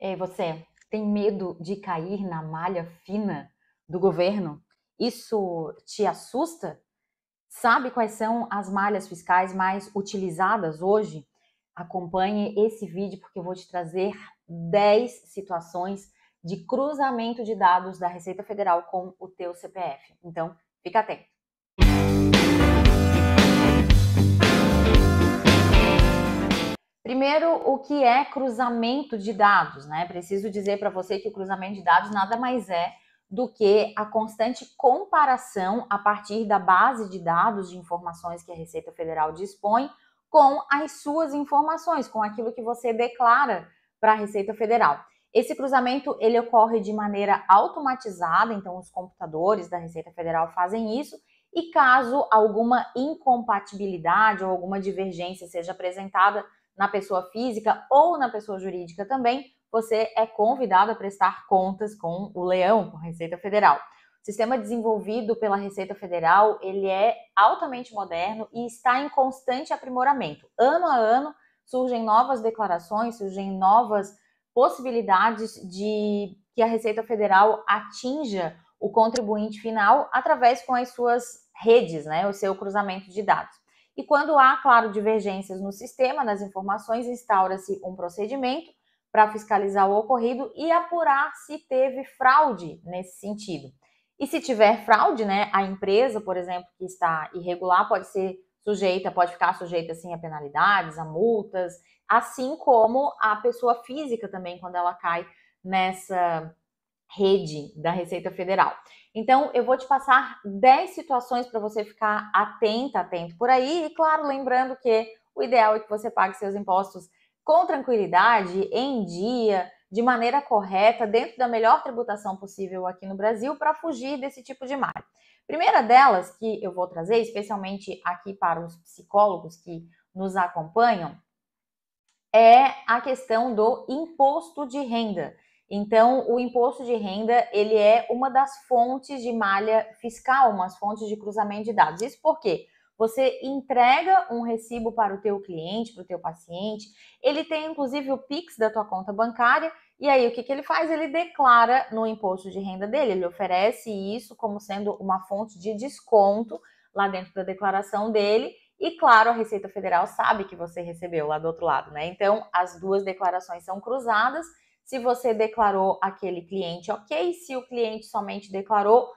Ei, você tem medo de cair na malha fina do governo? Isso te assusta? Sabe quais são as malhas fiscais mais utilizadas hoje? Acompanhe esse vídeo porque eu vou te trazer 10 situações de cruzamento de dados da Receita Federal com o teu CPF. Então, fica atento. Primeiro, o que é cruzamento de dados, né? Preciso dizer para você que o cruzamento de dados nada mais é do que a constante comparação a partir da base de dados de informações que a Receita Federal dispõe com as suas informações, com aquilo que você declara para a Receita Federal. Esse cruzamento ele ocorre de maneira automatizada, então os computadores da Receita Federal fazem isso, e caso alguma incompatibilidade ou alguma divergência seja apresentada na pessoa física ou na pessoa jurídica também, você é convidado a prestar contas com o leão, com a Receita Federal. O sistema desenvolvido pela Receita Federal, ele é altamente moderno e está em constante aprimoramento. Ano a ano surgem novas declarações, surgem novas possibilidades de que a Receita Federal atinja o contribuinte final através com as suas redes, né, o seu cruzamento de dados. E quando há, claro, divergências no sistema, nas informações, instaura-se um procedimento para fiscalizar o ocorrido e apurar se teve fraude nesse sentido. E se tiver fraude, né, a empresa, por exemplo, que está irregular, pode ficar sujeita assim a penalidades, a multas, assim como a pessoa física também, quando ela cai nessa rede da Receita Federal. Então, eu vou te passar 10 situações para você ficar atento por aí. E, claro, lembrando que o ideal é que você pague seus impostos com tranquilidade, em dia, de maneira correta, dentro da melhor tributação possível aqui no Brasil, para fugir desse tipo de malha. Primeira delas que eu vou trazer, especialmente aqui para os psicólogos que nos acompanham, é a questão do imposto de renda. Então, o imposto de renda, ele é uma das fontes de malha fiscal, umas fontes de cruzamento de dados. Isso porque você entrega um recibo para o teu cliente, para o teu paciente, ele tem inclusive o Pix da tua conta bancária, e aí o que ele faz? Ele declara no imposto de renda dele, ele oferece isso como sendo uma fonte de desconto lá dentro da declaração dele, e claro, a Receita Federal sabe que você recebeu lá do outro lado, né? Então, as duas declarações são cruzadas. Se você declarou aquele cliente, ok. Se o cliente somente declarou,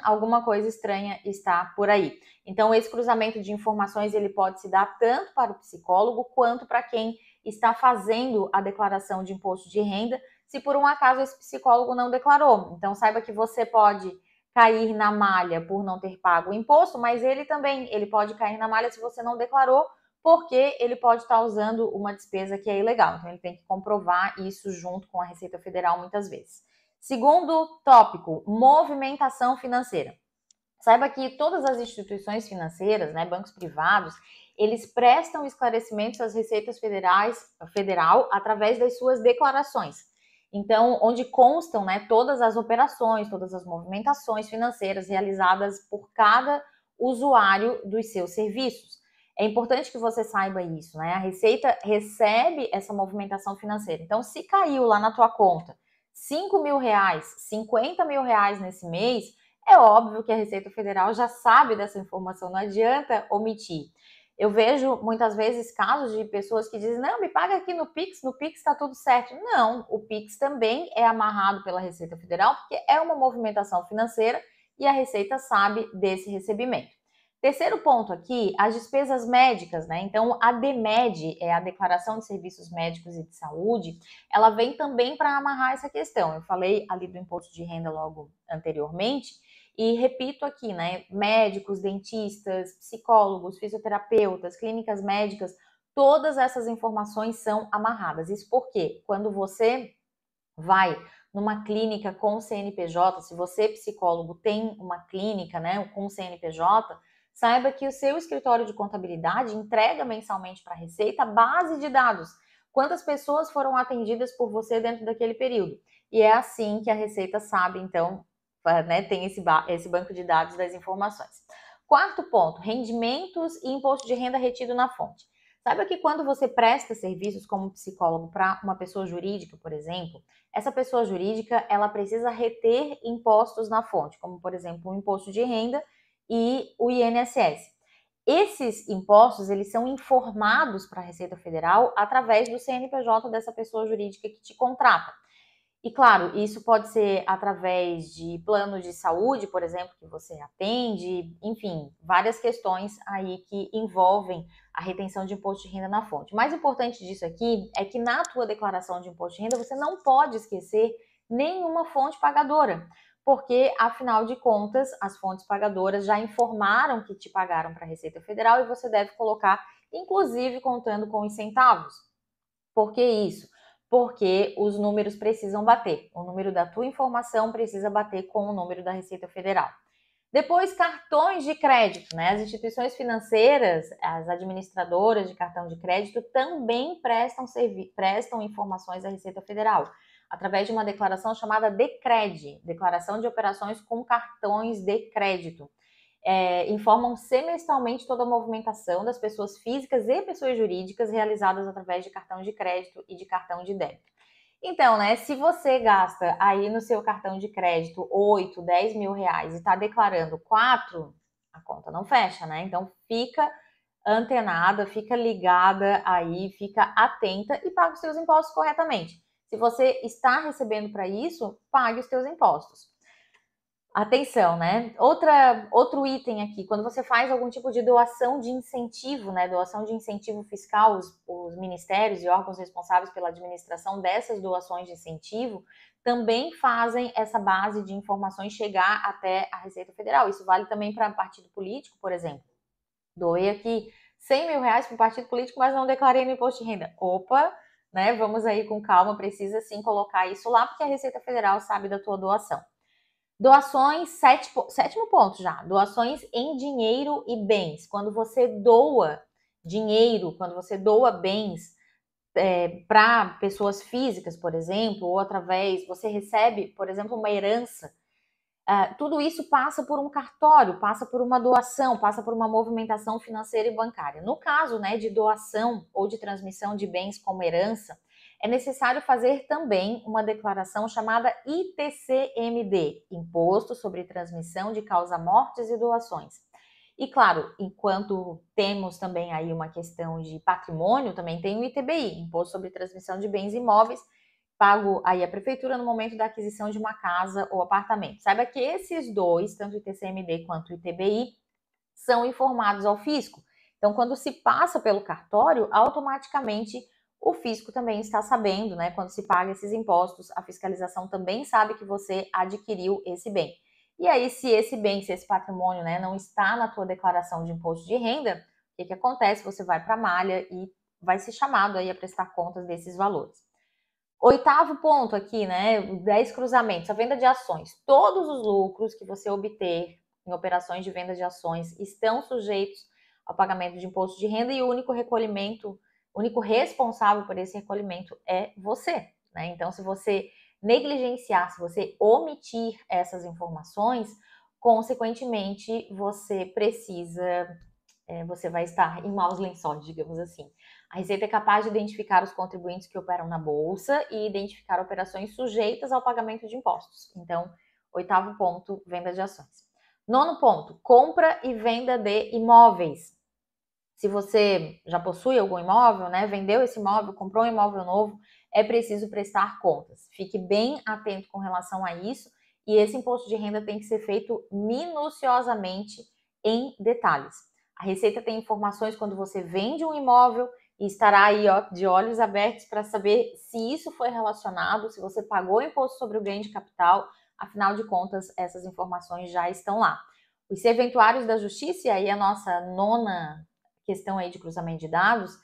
alguma coisa estranha está por aí. Então, esse cruzamento de informações, ele pode se dar tanto para o psicólogo quanto para quem está fazendo a declaração de imposto de renda, se por um acaso esse psicólogo não declarou. Então, saiba que você pode cair na malha por não ter pago o imposto, mas ele pode cair na malha se você não declarou, porque ele pode estar usando uma despesa que é ilegal. Então, ele tem que comprovar isso junto com a Receita Federal muitas vezes. Segundo tópico, movimentação financeira. Saiba que todas as instituições financeiras, né, bancos privados, eles prestam esclarecimentos às Receitas Federal através das suas declarações. Então, onde constam, né, todas as operações, todas as movimentações financeiras realizadas por cada usuário dos seus serviços. É importante que você saiba isso, né? A Receita recebe essa movimentação financeira. Então, se caiu lá na tua conta R$ 5.000, R$ 50.000 nesse mês, é óbvio que a Receita Federal já sabe dessa informação, não adianta omitir. Eu vejo muitas vezes casos de pessoas que dizem, não, me paga aqui no Pix está tudo certo. Não, o Pix também é amarrado pela Receita Federal, porque é uma movimentação financeira e a Receita sabe desse recebimento. Terceiro ponto aqui, as despesas médicas, né? Então, a DMED, é a Declaração de Serviços Médicos e de Saúde, ela vem também para amarrar essa questão. Eu falei ali do imposto de renda logo anteriormente, e repito aqui, né? Médicos, dentistas, psicólogos, fisioterapeutas, clínicas médicas, todas essas informações são amarradas. Isso porque quando você vai numa clínica com CNPJ, se você, psicólogo, tem uma clínica, né, com CNPJ, saiba que o seu escritório de contabilidade entrega mensalmente para a Receita a base de dados. Quantas pessoas foram atendidas por você dentro daquele período? E é assim que a Receita sabe, então, né, tem esse banco de dados das informações. Quarto ponto, rendimentos e imposto de renda retido na fonte. Saiba que quando você presta serviços como psicólogo para uma pessoa jurídica, por exemplo, essa pessoa jurídica, ela precisa reter impostos na fonte, como, por exemplo, o imposto de renda e o INSS. Esses impostos, eles são informados para a Receita Federal através do CNPJ dessa pessoa jurídica que te contrata. E claro, isso pode ser através de planos de saúde, por exemplo, que você atende, enfim, várias questões aí que envolvem a retenção de imposto de renda na fonte. O mais importante disso aqui é que na tua declaração de imposto de renda você não pode esquecer nenhuma fonte pagadora, porque afinal de contas as fontes pagadoras já informaram que te pagaram para a Receita Federal e você deve colocar, inclusive contando com os centavos. Por que isso? Porque os números precisam bater. O número da tua informação precisa bater com o número da Receita Federal. Depois, cartões de crédito, né? As instituições financeiras, as administradoras de cartão de crédito também prestam informações à Receita Federal, através de uma declaração chamada DECRED, Declaração de Operações com Cartões de Crédito. Informam semestralmente toda a movimentação das pessoas físicas e pessoas jurídicas realizadas através de cartão de crédito e de cartão de débito. Então, né, se você gasta aí no seu cartão de crédito 8, 10 mil reais e está declarando 4, a conta não fecha, né? Então, fica antenada, fica ligada aí, fica atenta e paga os seus impostos corretamente. Se você está recebendo para isso, pague os seus impostos. Atenção, né? Outro item aqui, quando você faz algum tipo de doação de incentivo, né? Doação de incentivo fiscal, os ministérios e órgãos responsáveis pela administração dessas doações de incentivo também fazem essa base de informações chegar até a Receita Federal. Isso vale também para partido político, por exemplo. Doei aqui 100 mil reais para um partido político, mas não declarei no imposto de renda. Opa, né? Vamos aí com calma, precisa sim colocar isso lá, porque a Receita Federal sabe da tua doação. Doações, sétimo ponto já, doações em dinheiro e bens. Quando você doa dinheiro, quando você doa bens para pessoas físicas, por exemplo, ou através, você recebe, por exemplo, uma herança, tudo isso passa por um cartório, passa por uma doação, passa por uma movimentação financeira e bancária. No caso, né, de doação ou de transmissão de bens como herança, é necessário fazer também uma declaração chamada ITCMD, Imposto sobre Transmissão de Causa-Mortes e Doações. E claro, enquanto temos também aí uma questão de patrimônio, também tem o ITBI, Imposto sobre Transmissão de Bens Imóveis, pago aí a prefeitura no momento da aquisição de uma casa ou apartamento. Saiba que esses dois, tanto o ITCMD quanto o ITBI, são informados ao fisco. Então, quando se passa pelo cartório, automaticamente o fisco também está sabendo, né? Quando se paga esses impostos, a fiscalização também sabe que você adquiriu esse bem. E aí, se esse bem, se esse patrimônio, né, não está na tua declaração de imposto de renda, o que acontece? Você vai para a malha e vai ser chamado aí a prestar contas desses valores. Oitavo ponto aqui, né? 10 cruzamentos, a venda de ações. Todos os lucros que você obter em operações de venda de ações estão sujeitos ao pagamento de imposto de renda e o único recolhimento, o único responsável por esse recolhimento é você, né? Então, se você negligenciar, se você omitir essas informações, consequentemente, você vai estar em maus lençóis, digamos assim. A Receita é capaz de identificar os contribuintes que operam na Bolsa e identificar operações sujeitas ao pagamento de impostos. Então, oitavo ponto, venda de ações. Nono ponto, compra e venda de imóveis. Se você já possui algum imóvel, né, vendeu esse imóvel, comprou um imóvel novo, é preciso prestar contas. Fique bem atento com relação a isso e esse imposto de renda tem que ser feito minuciosamente em detalhes. A Receita tem informações quando você vende um imóvel e estará aí de olhos abertos para saber se isso foi relacionado, se você pagou imposto sobre o ganho de capital, afinal de contas, essas informações já estão lá. Os serventuários da Justiça, e aí a nossa nona questão aí de cruzamento de dados,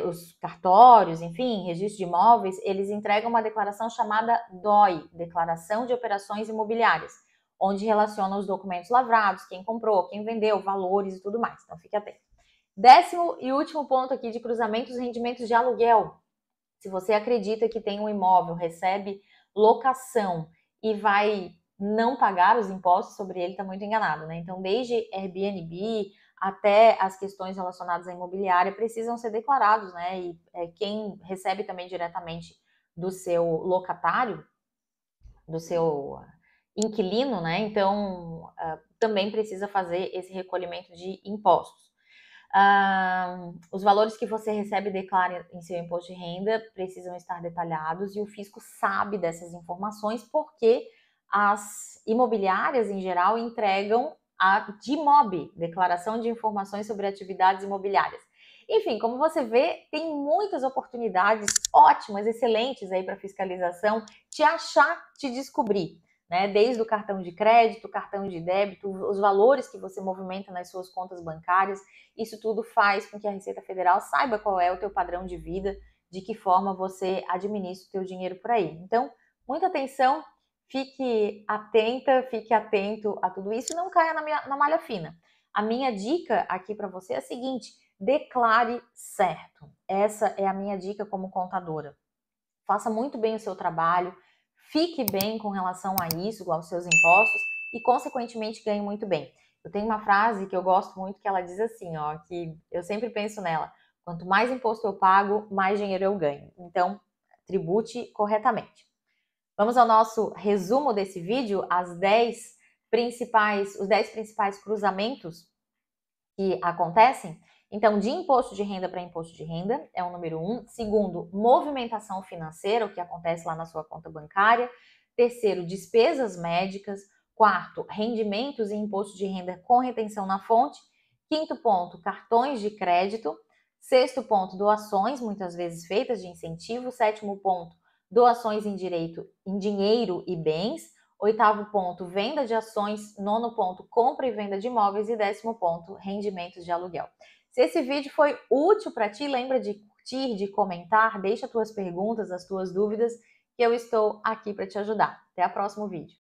os cartórios, enfim, registro de imóveis, eles entregam uma declaração chamada DOI, Declaração de Operações Imobiliárias, onde relaciona os documentos lavrados, quem comprou, quem vendeu, valores e tudo mais. Então, fique atento. 10º e último ponto aqui de cruzamentos, rendimentos de aluguel. Se você acredita que tem um imóvel, recebe locação e vai não pagar os impostos sobre ele, está muito enganado, né? Então, desde Airbnb até as questões relacionadas à imobiliária precisam ser declarados, né? E quem recebe também diretamente do seu locatário, do seu inquilino, né? Então, também precisa fazer esse recolhimento de impostos. Os valores que você recebe e declara em seu imposto de renda precisam estar detalhados e o fisco sabe dessas informações porque as imobiliárias, em geral, entregam a DIMOB, Declaração de Informações sobre Atividades Imobiliárias. Enfim, como você vê, tem muitas oportunidades ótimas, excelentes aí para fiscalização te achar, te descobrir, né? Desde o cartão de crédito, cartão de débito, os valores que você movimenta nas suas contas bancárias, isso tudo faz com que a Receita Federal saiba qual é o teu padrão de vida, de que forma você administra o teu dinheiro por aí. Então, muita atenção, fique atenta, fique atento a tudo isso e não caia na malha fina. A minha dica aqui para você é a seguinte: declare certo. Essa é a minha dica como contadora. Faça muito bem o seu trabalho, fique bem com relação a isso, aos seus impostos e, consequentemente, ganhe muito bem. Eu tenho uma frase que eu gosto muito que ela diz assim, ó, que eu sempre penso nela: quanto mais imposto eu pago, mais dinheiro eu ganho. Então, tribute corretamente. Vamos ao nosso resumo desse vídeo, os 10 principais cruzamentos que acontecem. Então, de imposto de renda para imposto de renda é o número 1. Segundo, movimentação financeira, o que acontece lá na sua conta bancária. Terceiro, despesas médicas. Quarto, rendimentos e imposto de renda com retenção na fonte. Quinto ponto, cartões de crédito. Sexto ponto, doações, muitas vezes feitas de incentivo. Sétimo ponto, doações em dinheiro e bens. Oitavo ponto, venda de ações. Nono ponto, compra e venda de imóveis. E 10º ponto, rendimentos de aluguel. Se esse vídeo foi útil para ti, lembra de curtir, de comentar, deixa tuas perguntas, as tuas dúvidas, que eu estou aqui para te ajudar. Até o próximo vídeo.